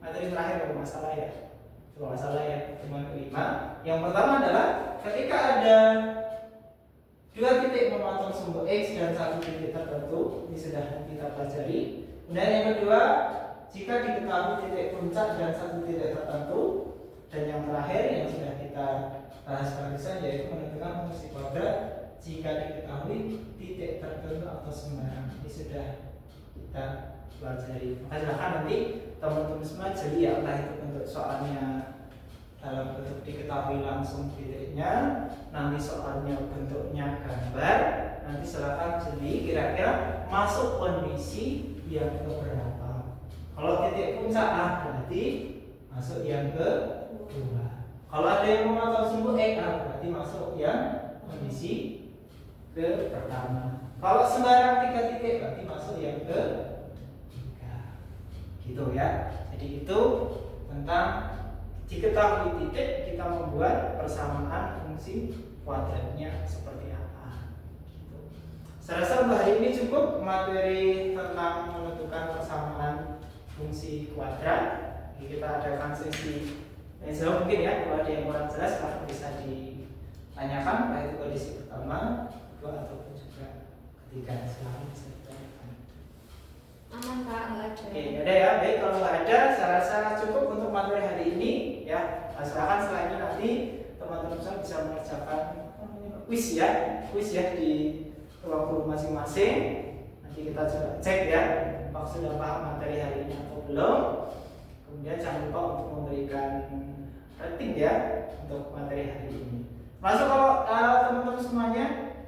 materi terakhir kalau masalah ya, kalau masalah ya teman kelima. Yang pertama adalah ketika ada 2 titik memotong sumbu X dan 1 titik tertentu, ini sudah kita pelajari. Kemudian yang kedua, jika diketahui titik puncak dan 1 titik tertentu, dan yang terakhir yang sudah kita bahas barusan yaitu menentukan fungsi kuadrat jika diketahui titik tertentu atau sembarang. Ini sudah kita pelajari. Maka silahkan nanti teman-teman semua jeli ya, entah itu bentuk soalnya dalam bentuk diketahui langsung titiknya, nanti soalnya bentuknya gambar, nanti silakan jeli kira-kira masuk kondisi yang keberapa. Kalau titik puncak A berarti masuk yang kedua. Kalau ada yang memotong sumbu X A berarti masuk yang kondisi ke pertama. Kalau sembarang 3 titik berarti masuk yang ke 3. Gitu ya. Jadi itu tentang diketahui titik, kita membuat persamaan fungsi kuadratnya seperti apa. Gitu. Saya rasa untuk hari ini cukup materi tentang menentukan persamaan fungsi kuadrat. Jadi kita adakan sesi yang jauh mungkin ya, kalau ada yang kurang jelas silahkan bisa ditanyakan, baik itu kondisi pertama, kedua ataupun juga ketiga. Silahkan bisa ditanyakan. Aman Kak, nggak ada. Oke, ada ya. Baik, kalau nggak ada, saya rasa cukup untuk materi hari ini ya. Silahkan setelah ini nanti teman-teman semua bisa mengerjakan kuis ya di ruang guru masing-masing. Nanti kita coba cek ya, apakah sudah paham materi hari ini atau belum. Kemudian jangan lupa untuk memberikan rating ya untuk materi hari ini. Masuk kalau teman-teman semuanya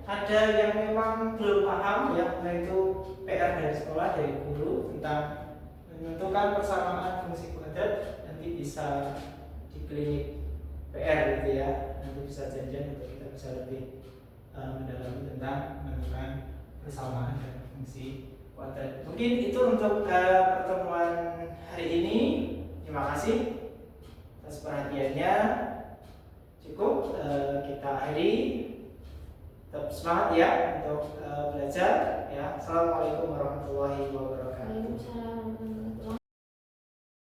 ada yang memang belum paham ya, yaitu PR dari sekolah, dari guru tentang menentukan persamaan fungsi kuadrat, nanti bisa di klinik PR gitu ya, nanti bisa janjian untuk kita bisa lebih mendalami tentang menentukan persamaan dan fungsi kuadrat. Mungkin itu untuk pertemuan hari ini. Terima kasih atas perhatiannya. Cukup kita akhiri. Tetap semangat ya untuk belajar ya. Assalamualaikum warahmatullahi wabarakatuh.